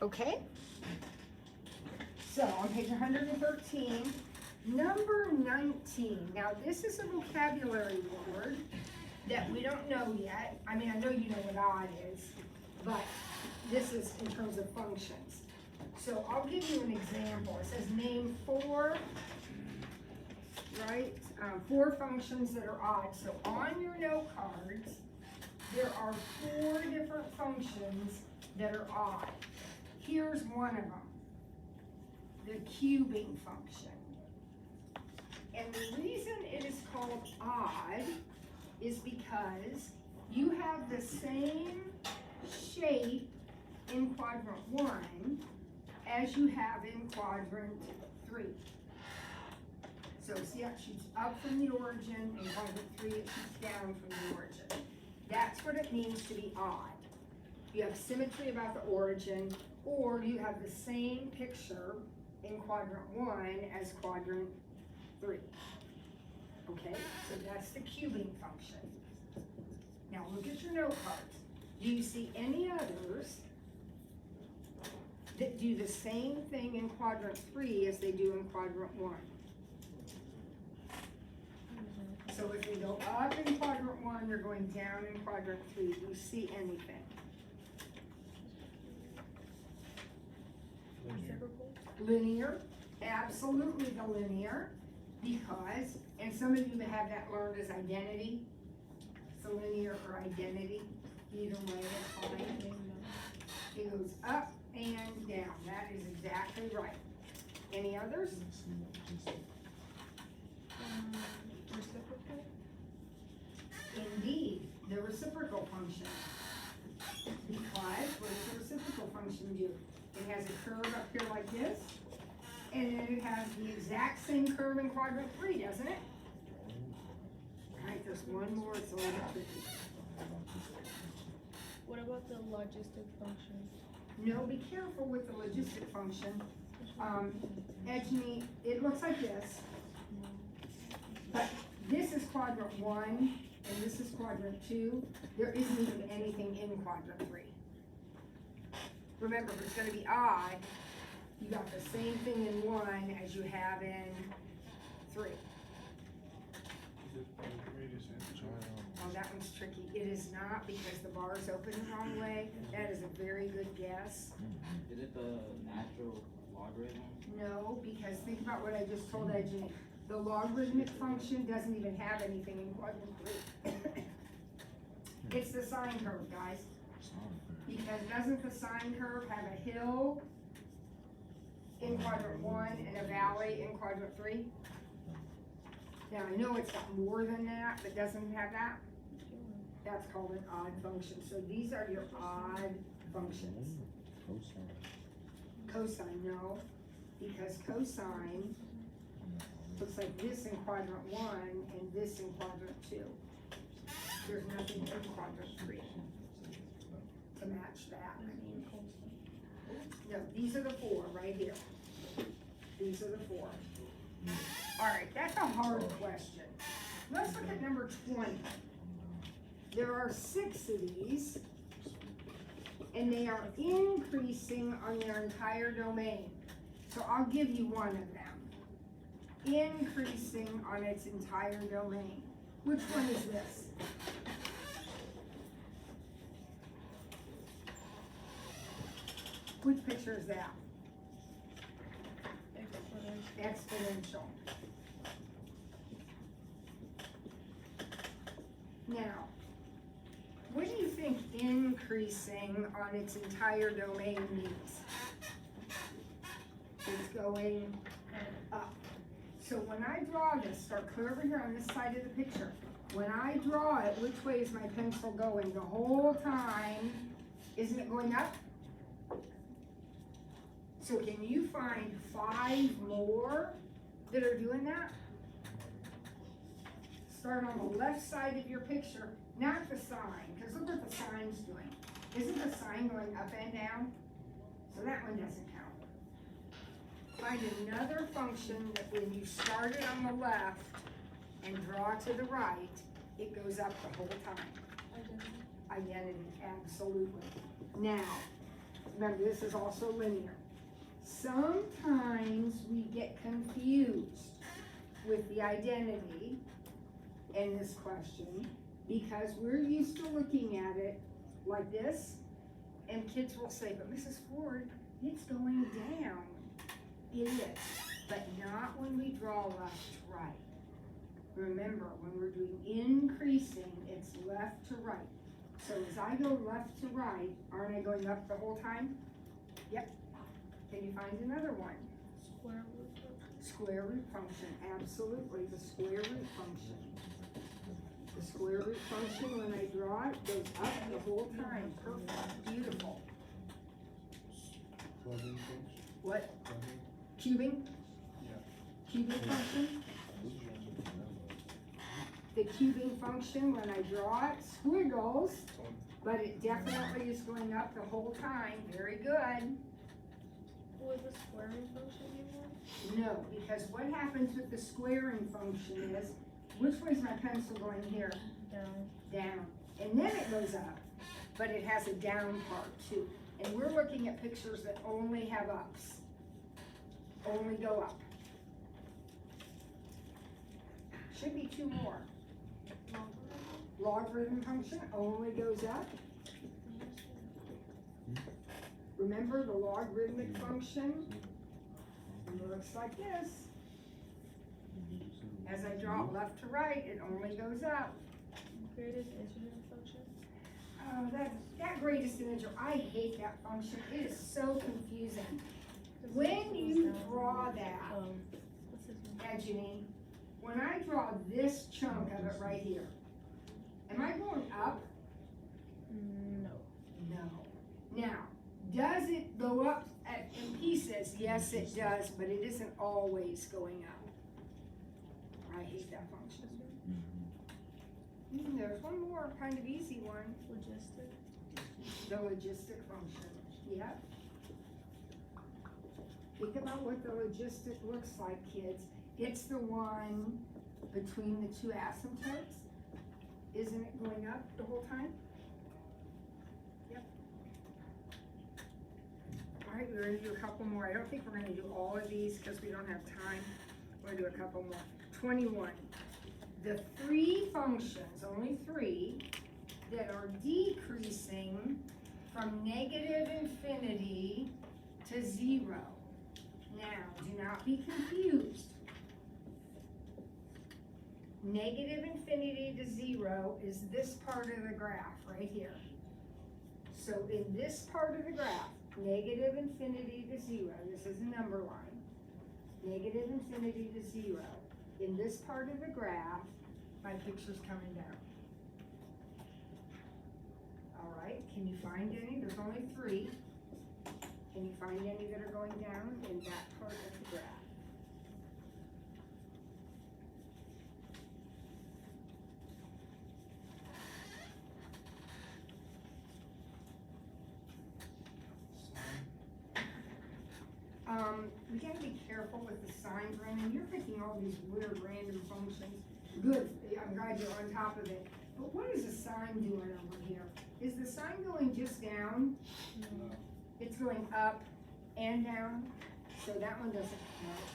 Okay? So on page 113, number 19. Now this is a vocabulary word that we don't know yet. I mean, I know you know what odd is, but this is in terms of functions. So I'll give you an example. It says name four, right? 4 functions that are odd. So on your note cards, there are 4 different functions that are odd. Here's one of them, the cubing function. And the reason it is called odd is because you have the same shape in quadrant 1 as you have in quadrant 3. So see how it shoots up from the origin, in quadrant 3 it shoots down from the origin. That's what it means to be odd. You have symmetry about the origin, or you have the same picture in quadrant 1 as quadrant 3. Okay, so that's the cubing function. Now look at your note cards. Do you see any others that do the same thing in quadrant 3 as they do in quadrant 1? So if they go up in quadrant 1, they're going down in quadrant 3. Do you see anything? Linear, absolutely the linear, because, and some of you have that learned as identity, so linear or identity, either way it's fine. It goes up and down, that is exactly right. Any others? Reciprocal? Indeed, the reciprocal function. Because what does the reciprocal function do? It has a curve up here like this, and then it has the exact same curve in quadrant 3, doesn't it? Alright, there's one more, it's a little tricky. What about the logistic function? No, be careful with the logistic function. Edgeny, it looks like this, but this is quadrant 1, and this is quadrant 2. There isn't even anything in quadrant 3. Remember, if it's going to be odd, you got the same thing in 1 as you have in 3. Oh, that one's tricky. It is not, because the bar is open the wrong way. That is a very good guess. Is it the natural logarithm? No, because think about what I just told Edgeny. The logarithmic function doesn't even have anything in quadrant 3. It's the sine curve, guys. Because doesn't the sine curve have a hill in quadrant 1 and a valley in quadrant 3? Now I know it's got more than that, but doesn't have that. That's called an odd function. So these are your odd functions. Cosine, no, because cosine looks like this in quadrant 1 and this in quadrant 2. There's nothing in quadrant 3 to match that. No, these are the 4 right here. These are the 4. All right, that's a hard question. Let's look at number 20. There are 6 of these, and they are increasing on their entire domain. So I'll give you one of them. Increasing on its entire domain. Which one is this? Which picture is that? Exponential. Now, what do you think increasing on its entire domain means? It's going up. So when I draw this, start clear over here on this side of the picture. When I draw it, which way is my pencil going? The whole time, isn't it going up? So can you find 5 more that are doing that? Start on the left side of your picture, not the sign, because look what the sign's doing. Isn't the sign going up and down? So that one doesn't count. Find another function that when you start it on the left and draw to the right, it goes up the whole time. Identity, absolutely. Now, remember, this is also linear. Sometimes we get confused with the identity in this question because we're used to looking at it like this, and kids will say, but Mrs. Ford, it's going down. It is, but not when we draw left to right. Remember, when we're doing increasing, it's left to right. So as I go left to right, aren't I going up the whole time? Yep. Can you find another one? Square root function. Square root function, absolutely, the square root function. The square root function, when I draw it, goes up the whole time. Perfect, beautiful. What? Cubing? Cubing function? The cubing function, when I draw it, squiggles, but it definitely is going up the whole time. Very good. Would the squaring function be one? No, because what happens with the squaring function is, which way is my pencil going here? Down. Down. And then it goes up, but it has a down part too. And we're looking at pictures that only have ups. Only go up. Should be two more. Logarithm function only goes up. Remember the logarithmic function? It looks like this. As I draw it left to right, it only goes up. Greatest integer function. Oh, that greatest integer, I hate that function. It is so confusing. When you draw that, What's this one? Janine, when I draw this chunk of it right here, am I going up? No. No. Now, does it go up in pieces? Yes, it does, but it isn't always going up. I hate that function. There's one more kind of easy one. Logistic. The logistic function. Yep. Think about what the logistic looks like, kids. It's the one between the two asymptotes. Isn't it going up the whole time? Yep. All right, we're gonna do a couple more. I don't think we're gonna do all of these because we don't have time. We're gonna do a couple more. 21. The three functions, only three, that are decreasing from negative infinity to 0. Now, do not be confused. Negative infinity to 0 is this part of the graph right here. So in this part of the graph, negative infinity to 0, this is a number line. Negative infinity to 0. In this part of the graph, my picture's coming down. All right, can you find any? There's only 3. Can you find any that are going down in that part of the graph? We gotta be careful with the signs, Brandon. You're picking all these weird random functions. Good, I'm glad you're on top of it. But what is the sign doing over here? Is the sign going just down? No. It's going up and down, so that one doesn't count.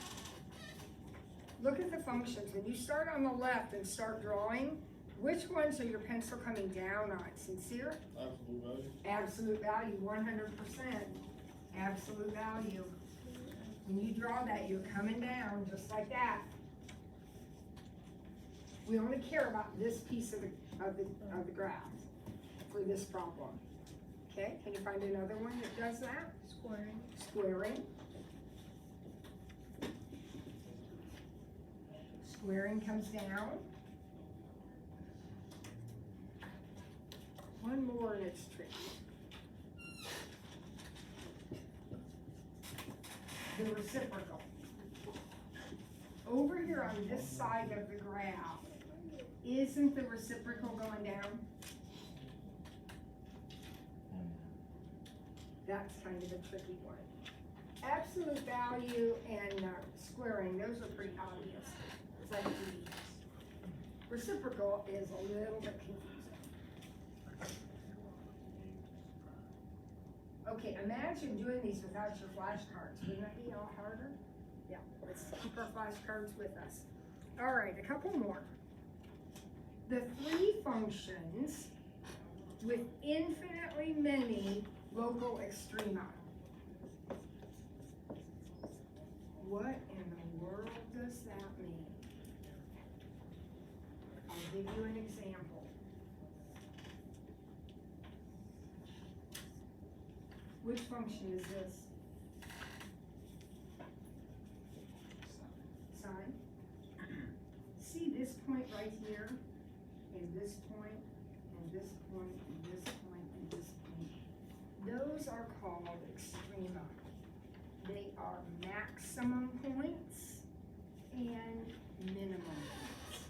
Look at the functions. When you start on the left and start drawing, which ones are your pencil coming down on? Sincere? Absolute value. Absolute value, 100%. Absolute value. When you draw that, you're coming down just like that. We only care about this piece of the graph for this problem. Okay, can you find another one that does that? Squaring. Squaring. Squaring comes down. One more and it's tricky. The reciprocal. Over here on this side of the graph, isn't the reciprocal going down? That's kind of a tricky one. Absolute value and squaring, those are pretty obvious. It's like these. Reciprocal is a little bit confusing. Okay, imagine doing these without your flashcards. Wouldn't that be all harder? Yeah, let's keep our flashcards with us. All right, a couple more. The three functions with infinitely many local extrema. What in the world does that mean? I'll give you an example. Which function is this? Sine? See this point right here, and this point, and this point, and this point, and this point. Those are called extrema. They are maximum points and minimum points.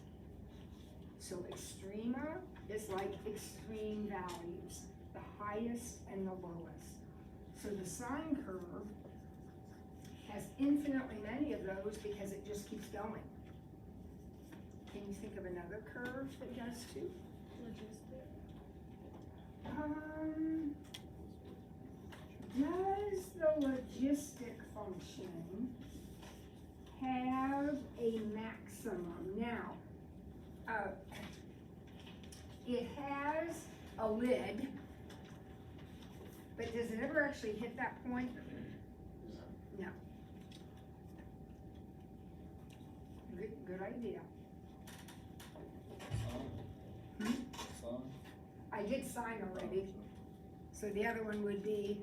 So extrema is like extreme values, the highest and the lowest. So the sine curve has infinitely many of those because it just keeps going. Can you think of another curve that does too? Logistic. Does the logistic function have a maximum? Now, it has a lid, but does it ever actually hit that point? No. Good idea. Hmm? I did sine already, so the other one would be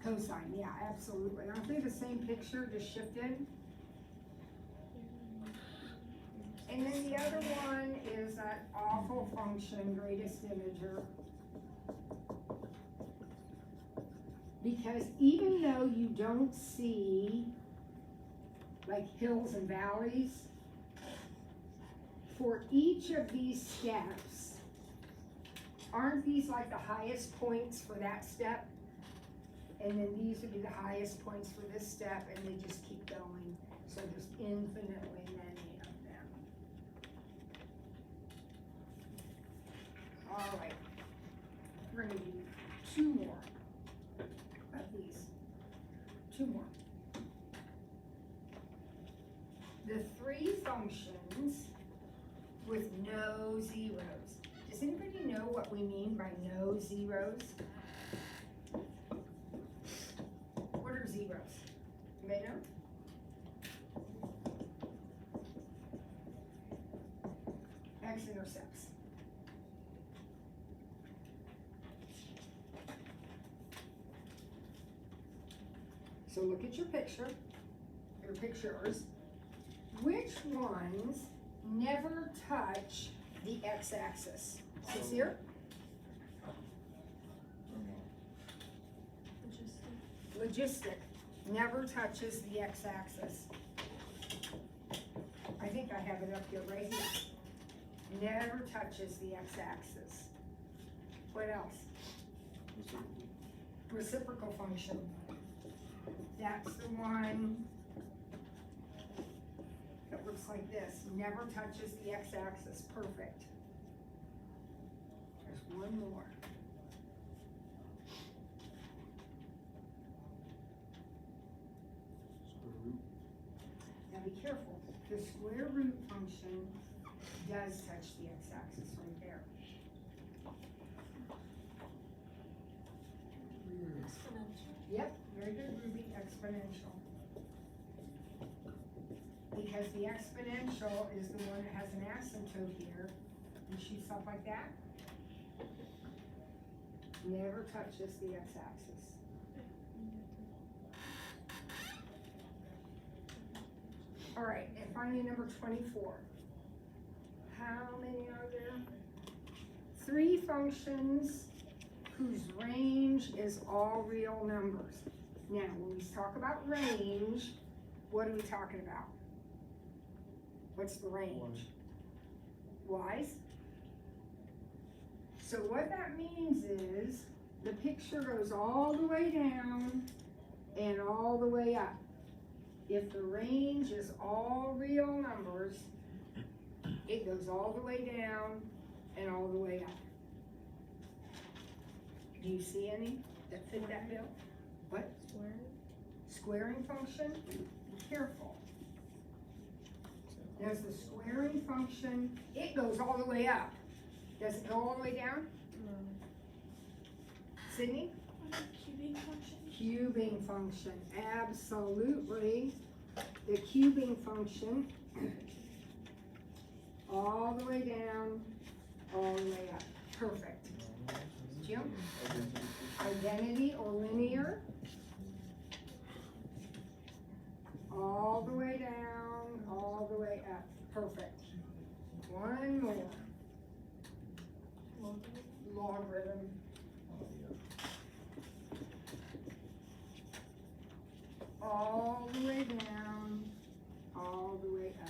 cosine. Yeah, absolutely. Aren't they the same picture, just shifted? And then the other one is that awful function, greatest integer. Because even though you don't see like hills and valleys, for each of these steps, aren't these like the highest points for that step? And then these would be the highest points for this step, and they just keep going. So there's infinitely many of them. All right, we're gonna do two more of these. Two more. The three functions with no zeros. Does anybody know what we mean by no zeros? What are zeros? Anybody know? X-intercepts. So look at your picture, your pictures. Which ones never touch the x-axis? Sincere? Logistic never touches the x-axis. I think I have it up here right here. Never touches the x-axis. What else? Reciprocal function. That's the one that looks like this. Never touches the x-axis. Perfect. There's one more. Now be careful. The square root function does touch the x-axis right there. Exponential. Yep, very good, Ruby. Exponential. Because the exponential is the one that has an asymptote here and shoots up like that. Never touches the x-axis. All right, and finally number 24. How many are there? Three functions whose range is all real numbers. Now, when we talk about range, what are we talking about? What's the range? Y's. So what that means is the picture goes all the way down and all the way up. If the range is all real numbers, it goes all the way down and all the way up. Do you see any that fit that bill? What? Squaring? Squaring function? Be careful. Does the squaring function, it goes all the way up. Does it go all the way down? No. Sydney? Cubing function? Cubing function, absolutely. The cubing function, all the way down, all the way up. Perfect. Jim? Identity or linear. All the way down, all the way up. Perfect. One more. Logarithm. All the way down, all the way up.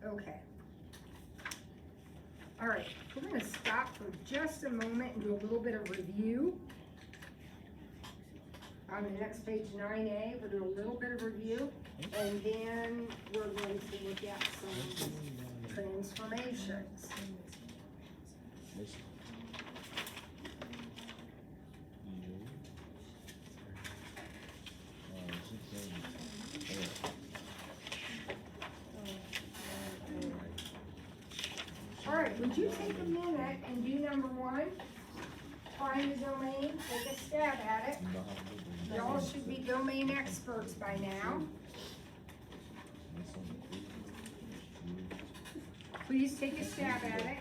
Okay. All right, we're gonna stop for just a moment and do a little bit of review. On the next page, 9A, we'll do a little bit of review, and then we're going to look at some transformations. All right, would you take a minute and do number 1? Find the domain, take a stab at it. Y'all should be domain experts by now. Please take a stab at it.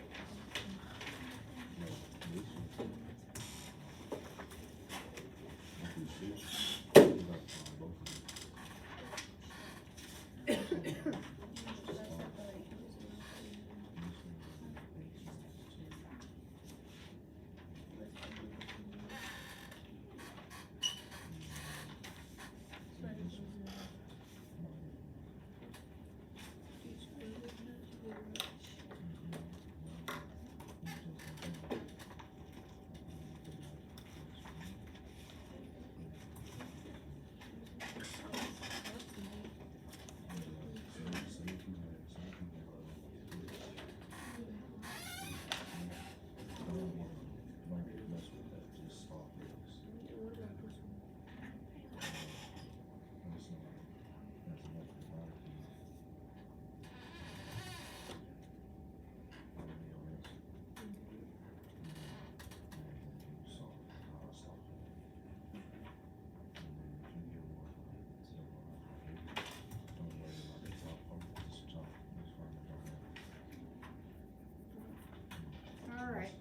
All right.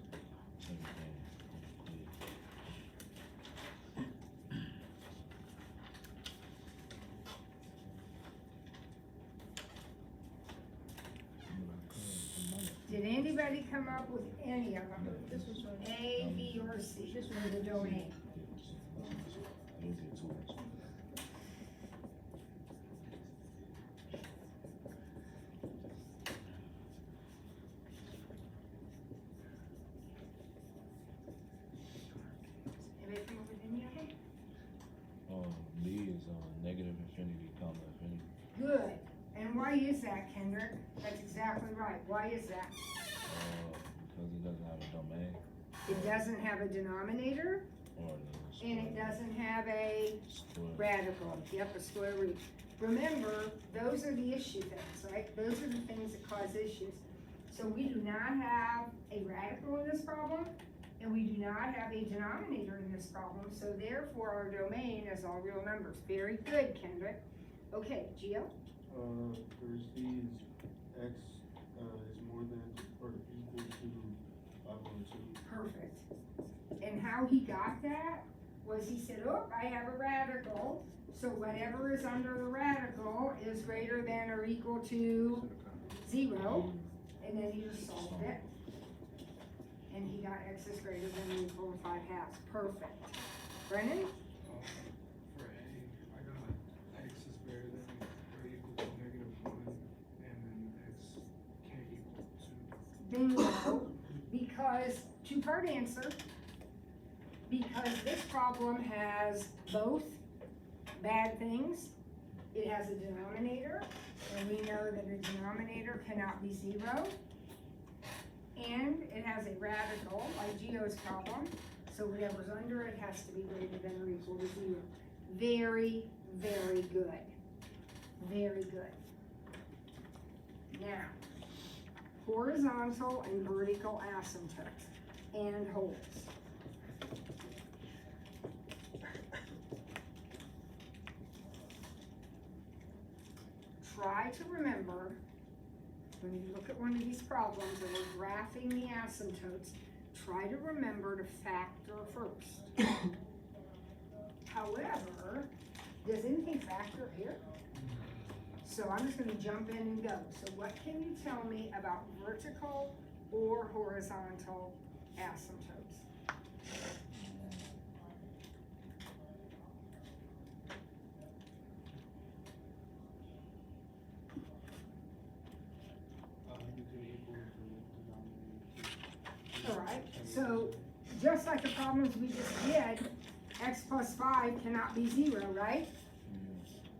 Did anybody come up with any of them? This was right. A, B, or C for the domain? Anybody come up with any of them? B is negative infinity, comma infinity. Good. And why is that, Kendrick? That's exactly right. Why is that? Because it doesn't have a domain. It doesn't have a denominator, Or the and it doesn't have a square. radical. Yep, a square root. Remember, those are the issue things, right? Those are the things that cause issues. So we do not have a radical in this problem, and we do not have a denominator in this problem, so therefore our domain is all real numbers. Very good, Kendrick. Okay, Gio? First D is X is more than or equal to 512. Perfect. And how he got that was he said, oh, I have a radical, so whatever is under the radical is greater than or equal to 0, and then he just solved it. And he got X is greater than or equal to 5/2. Perfect. Brennan? For A, I got X is greater than or equal to -1, and then X can't equal 2. Bingo. Because two-part answer. because this problem has both bad things. It has a denominator, and we know that a denominator cannot be zero. And it has a radical, like Geo's problem, so whatever's under it has to be greater than or equal to zero. Very, very good. Very good. Now, horizontal and vertical asymptotes and holes. Try to remember, when you look at one of these problems and we're graphing the asymptotes, try to remember to factor first. However, does anything factor here? So I'm just gonna jump in and go. So what can you tell me about vertical or horizontal asymptotes? You can equal the denominator. All right, so just like the problems we just did, x plus 5 cannot be 0, right?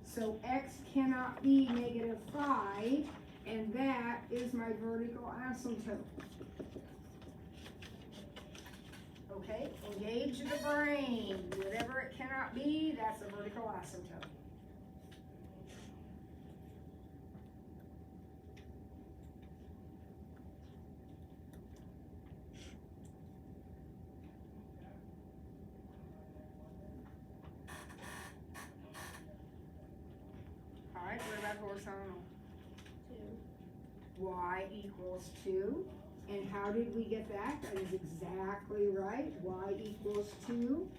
So x cannot be -5, and that is my vertical asymptote. Okay, engage the brain. Whatever it cannot be, that's a vertical asymptote. All right, what about horizontal? 2. Y equals 2. And how did we get that? That is exactly right. Y equals 2.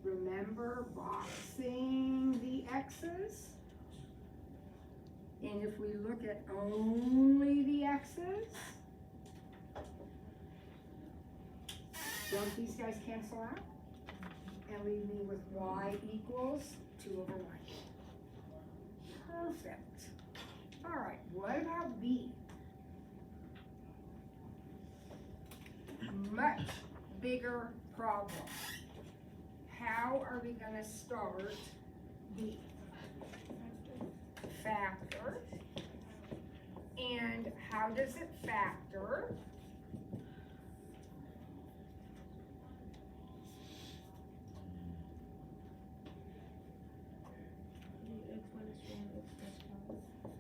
Remember boxing the x's? And if we look at only the x's, don't these guys cancel out? And leave me with y equals 2/1. Perfect. All right, what about b? Much bigger problem. How are we gonna start b? Factor. And how does it factor?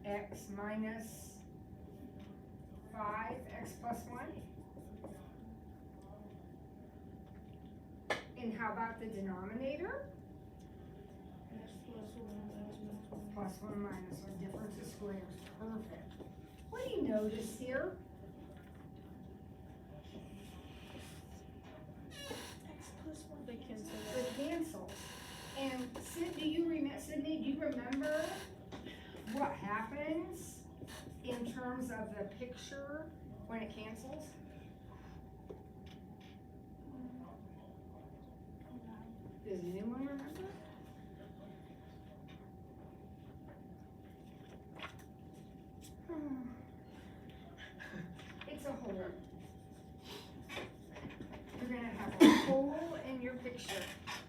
X minus 5, x plus 1. And how about the denominator? Plus 1 minus 1, difference of squares, perfect. What do you notice here? X plus 1. They cancel The out. cancels. And Sydney, do you remember what happens in terms of the picture when it cancels? Does anyone remember? It's a hole. You're gonna have a hole in your picture.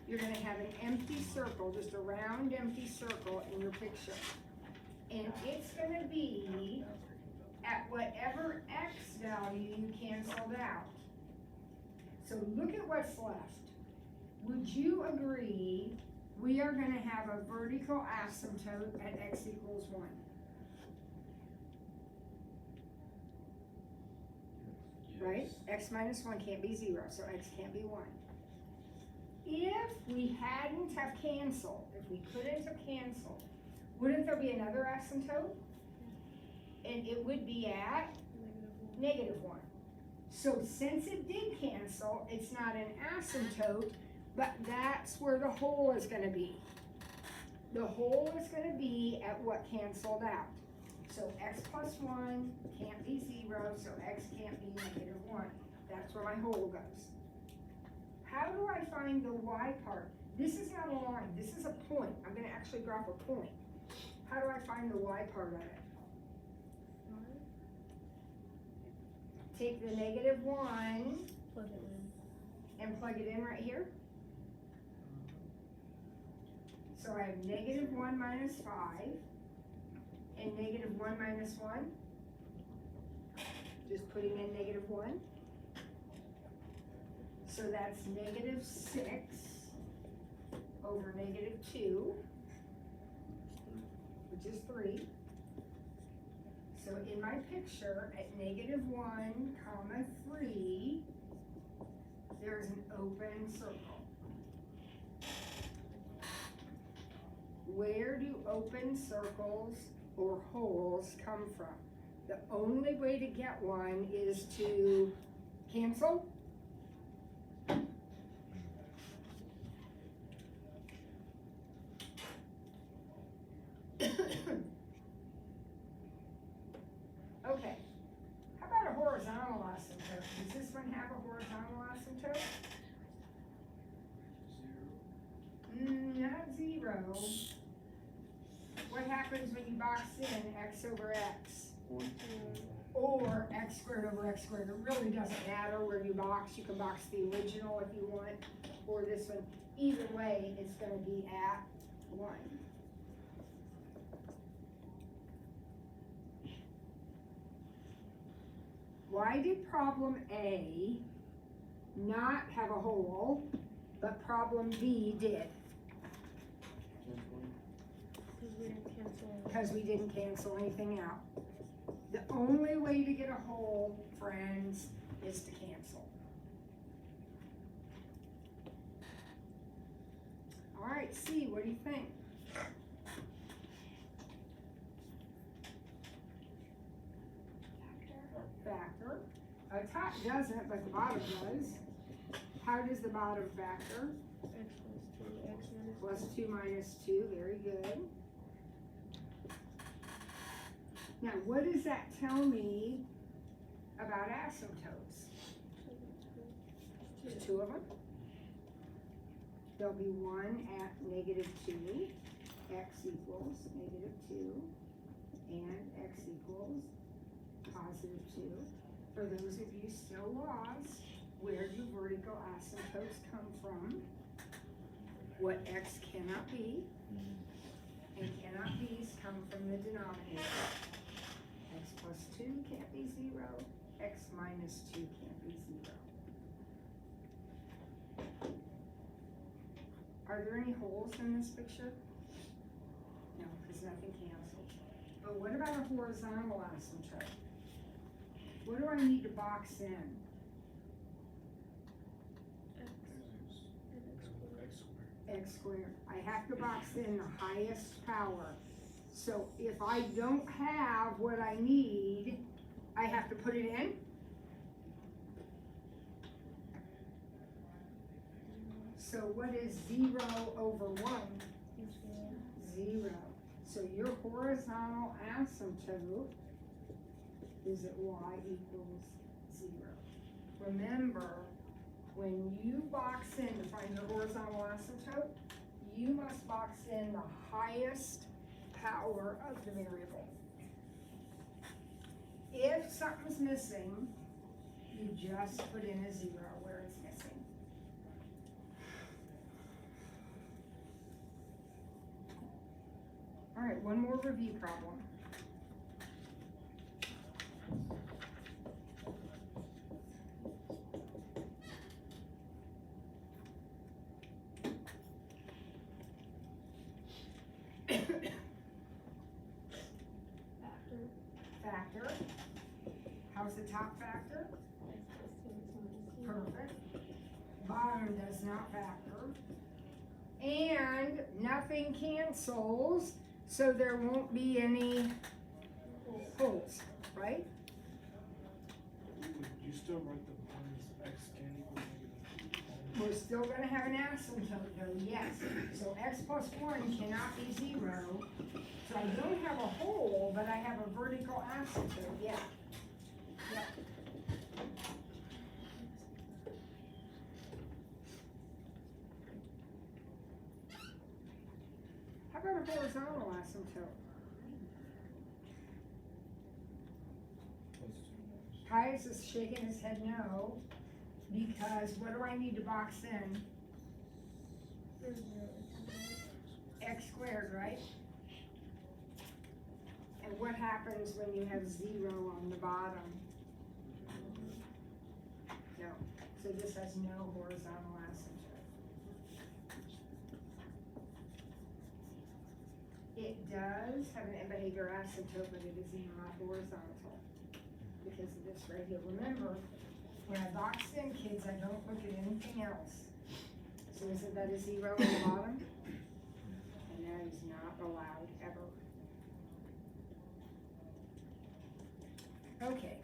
You're gonna have an empty circle, just a round empty circle in your picture. And it's gonna be at whatever x value you canceled out. So look at what's left. Would you agree we are gonna have a vertical asymptote at x equals 1? Right? X minus 1 can't be 0, so x can't be 1. If we hadn't have canceled, if we couldn't have canceled, wouldn't there be another asymptote? And it would be at -1. So since it did cancel, it's not an asymptote, but that's where the hole is gonna be. The hole is gonna be at what canceled out. So x plus 1 can't be 0, so x can't be -1. That's where my hole goes. How do I find the y part? This is not a line, this is a point. I'm gonna actually graph a point. How do I find the y part of it? Take the -1 Plug it in. and plug it in right here. So I have negative 1 minus 5 and negative 1 minus 1. Just putting in negative 1. So that's negative 6 over negative 2, which is 3. So in my picture, at negative 1, comma 3, there's an open circle. Where do open circles or holes come from? The only way to get one is to cancel. Okay, how about a horizontal asymptote? Does this one have a horizontal asymptote? Not 0. What happens when you box in x over x? Or x squared over x squared? It really doesn't matter where you box. You can box the original if you want, or this one. Either way, it's going to be at 1. Why did problem A not have a hole, but problem B did? Because we didn't cancel anything out. The only way to get a hole, friends, is to cancel. All right, C, what do you think? Factor. Top doesn't, but the bottom does. How does the bottom factor? X Plus 2 minus 2, very good. Now, what does that tell me about asymptotes? There's 2 of them. There'll be one at negative 2, x equals negative 2, and x equals positive 2. For those of you still lost, where do vertical asymptotes come from? What x cannot be and cannot be's come from the denominator. X plus 2 can't be 0, x minus 2 can't be 0. Are there any holes in this picture? No, because nothing cancels. But what about a horizontal asymptote? What do I need to box in? X squared. I have to box in the highest power. So if I don't have what I need, I have to put it in? So what is 0 over 1? 0. So your horizontal asymptote is at y equals 0. Remember, when you box in to find your horizontal asymptote, you must box in the highest power of the variable. If something's missing, you just put in a 0 where it's missing. All right, one more review problem. Factor. How's the top factor? Perfect. Bottom does not factor. And nothing cancels, so there won't be any holes, right? You still write the one as x can equal negative. We're still gonna have an asymptote though, yes. So x plus 1 cannot be 0. So I don't have a hole, but I have a vertical asymptote, yeah. Yep. How about a horizontal asymptote? Caius is shaking his head no, because what do I need to box in? x squared, right? And what happens when you have 0 on the bottom? No, so this has no horizontal asymptote. It does have an behavior asymptote, but it is not horizontal because of this right here. Remember, when I box in kids, I don't look at anything else. So isn't that a 0 on the bottom? And that is not allowed ever. Okay.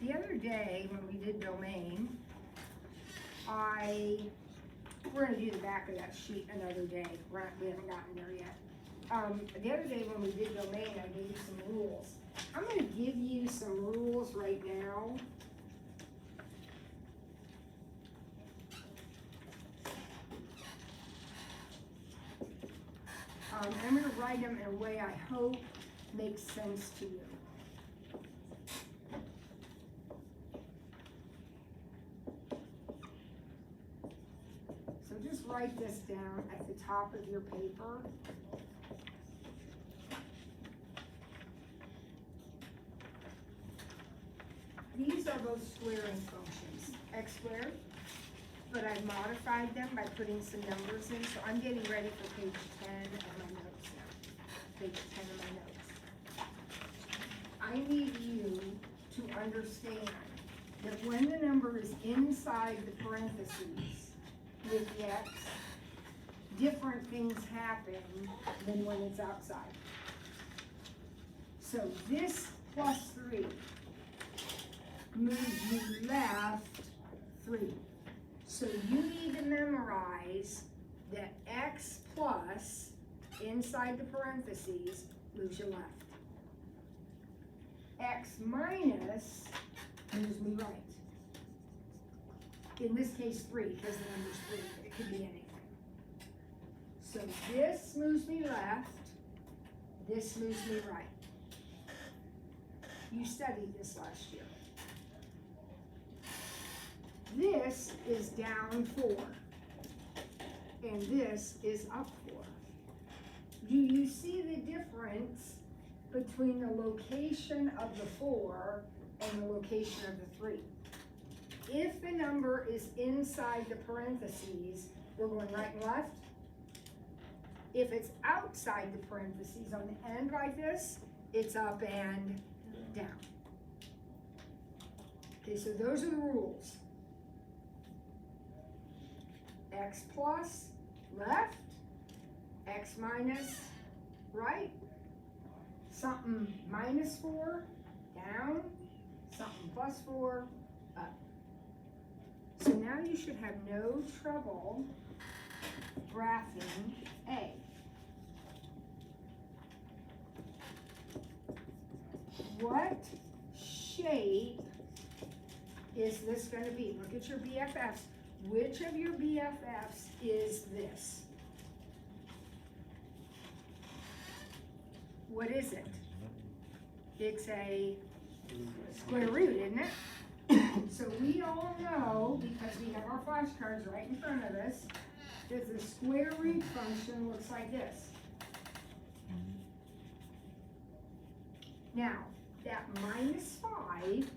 The other day when we did domain, we're gonna do the back of that sheet another day. We haven't gotten there yet. The other day when we did domain, I gave you some rules. I'm gonna give you some rules right now. I'm gonna write them in a way I hope makes sense to you. So just write this down at the top of your paper. These are both squaring functions, x squared, but I modified them by putting some numbers in, so I'm getting ready for page 10 of my notes now. Page 10 of my notes. I need you to understand that when the number is inside the parentheses with the x, different things happen than when it's outside. So this plus 3 moves you left 3. So you need to memorize that x plus inside the parentheses moves you left. X minus moves me right. In this case 3, because the number's 3, it could be anything. So this moves me left, this moves me right. You studied this last year. This is down 4, and this is up 4. Do you see the difference between the location of the 4 and the location of the 3? If the number is inside the parentheses, we're going right and left. If it's outside the parentheses on the end like this, it's up and down. Okay, so those are the rules. X plus, left, X minus, right, something minus 4, down, something plus 4, up. So now you should have no trouble graphing A. What shape is this going to be? Look at your BFFs. Which of your BFFs is this? What is it? It's a square root, isn't it? So we all know, because we have our flashcards right in front of us, that the square root function looks like this. Now, that minus 5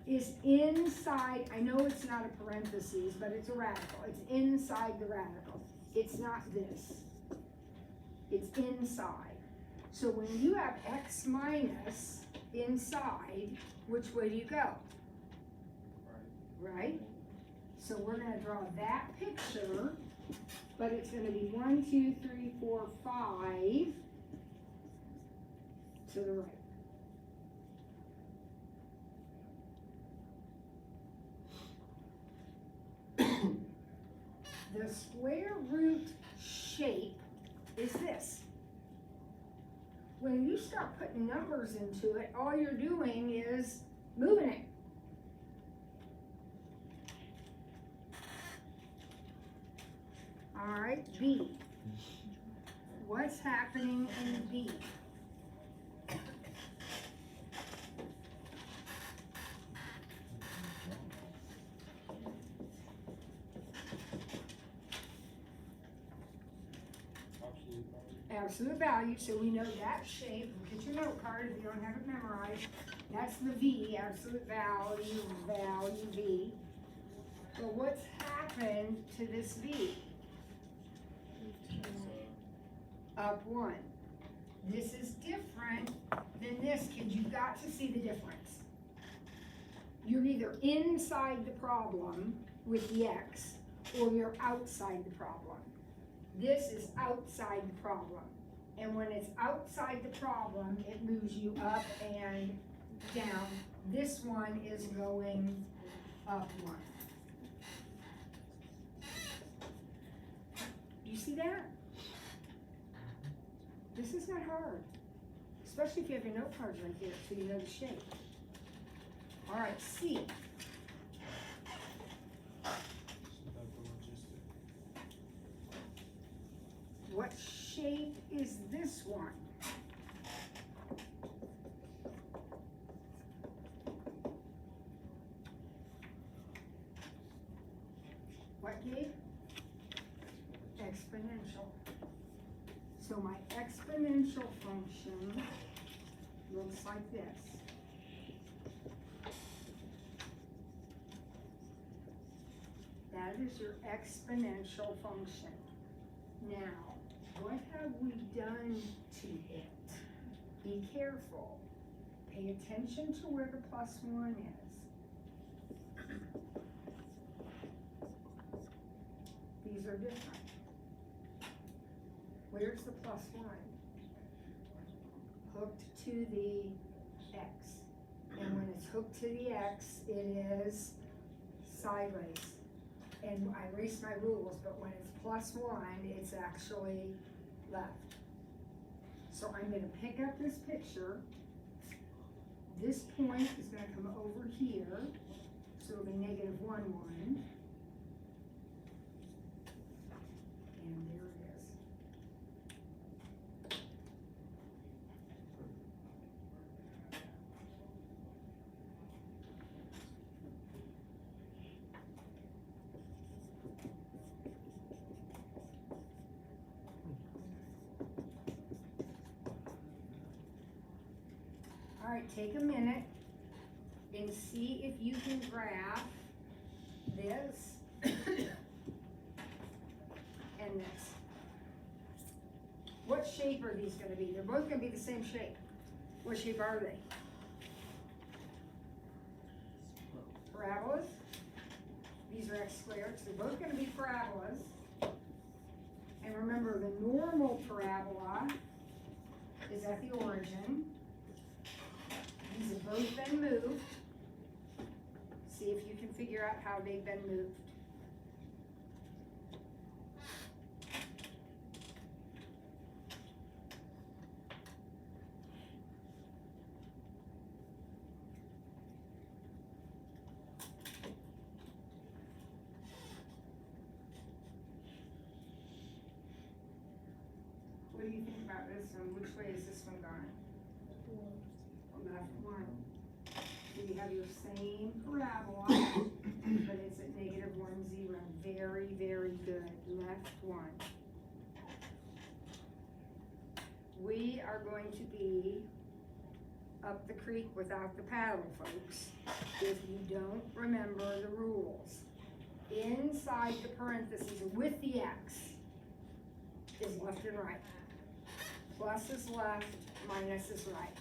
is inside, I know it's not a parentheses, but it's a radical. It's inside the radical. It's not this. It's inside. So when you have x minus inside, which way do you go? Right? So we're going to draw that picture, but it's going to be 1, 2, 3, 4, 5 to the right. The square root shape is this. When you start putting numbers into it, all you're doing is moving it. All right, B. What's happening in B? absolute value, so we know that shape. Look at your note card if you don't have it memorized. That's the V, absolute value, V. But what's happened to this V? Up 1. This is different than this, kids. You've got to see the difference. You're either inside the problem with the X, or you're outside the problem. This is outside the problem. And when it's outside the problem, it moves you up and down. This one is going up 1. Do you see that? This is not hard, especially if you have your note cards right there, so you know the shape. All right, C. So that's the logistic. What shape is this one? What gave? Exponential. So my exponential function looks like this. That is your exponential function. Now, what have we done to it? Be careful. Pay attention to where the +1 is. These are different. Where's the +1? Hooked to the X. And when it's hooked to the X, it is sideways. And I erased my rules, but when it's +1, it's actually left. So I'm gonna pick up this picture. This point is gonna come over here, so it'll be -1, 1. And there it is. All right, take a minute and see if you can graph this and this. What shape are these gonna be? They're both gonna be the same shape. What shape are they? Parabolas? These are x squared, so they're both gonna be parabolas. And remember, the normal parabola is at the origin. These have both been moved. See if you can figure out how they've been moved. What do you think about this one? Which way is this one going? Left 1. So you have your same parabola, but it's at -1, 0. Very, very good. Left 1. We are going to be up the creek without the paddle, folks, if you don't remember the rules. Inside the parentheses with the X is left and right. Plus is left, minus is right.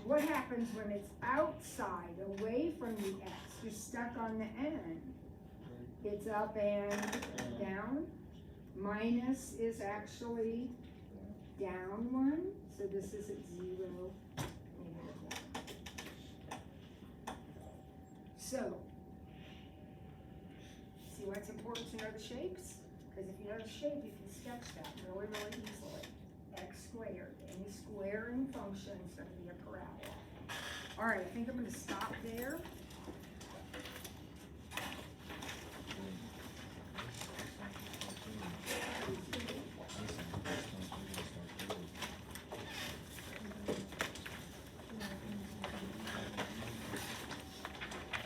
What happens when it's outside, away from the X? You're stuck on the end. It's up and down. Minus is actually down 1, so this is at 0, -1. So, see why it's important to know the shapes? Because if you know the shape, you can sketch that really, really easily. X squared, any squaring function is going to be a parabola. All right, I think I'm going to stop there.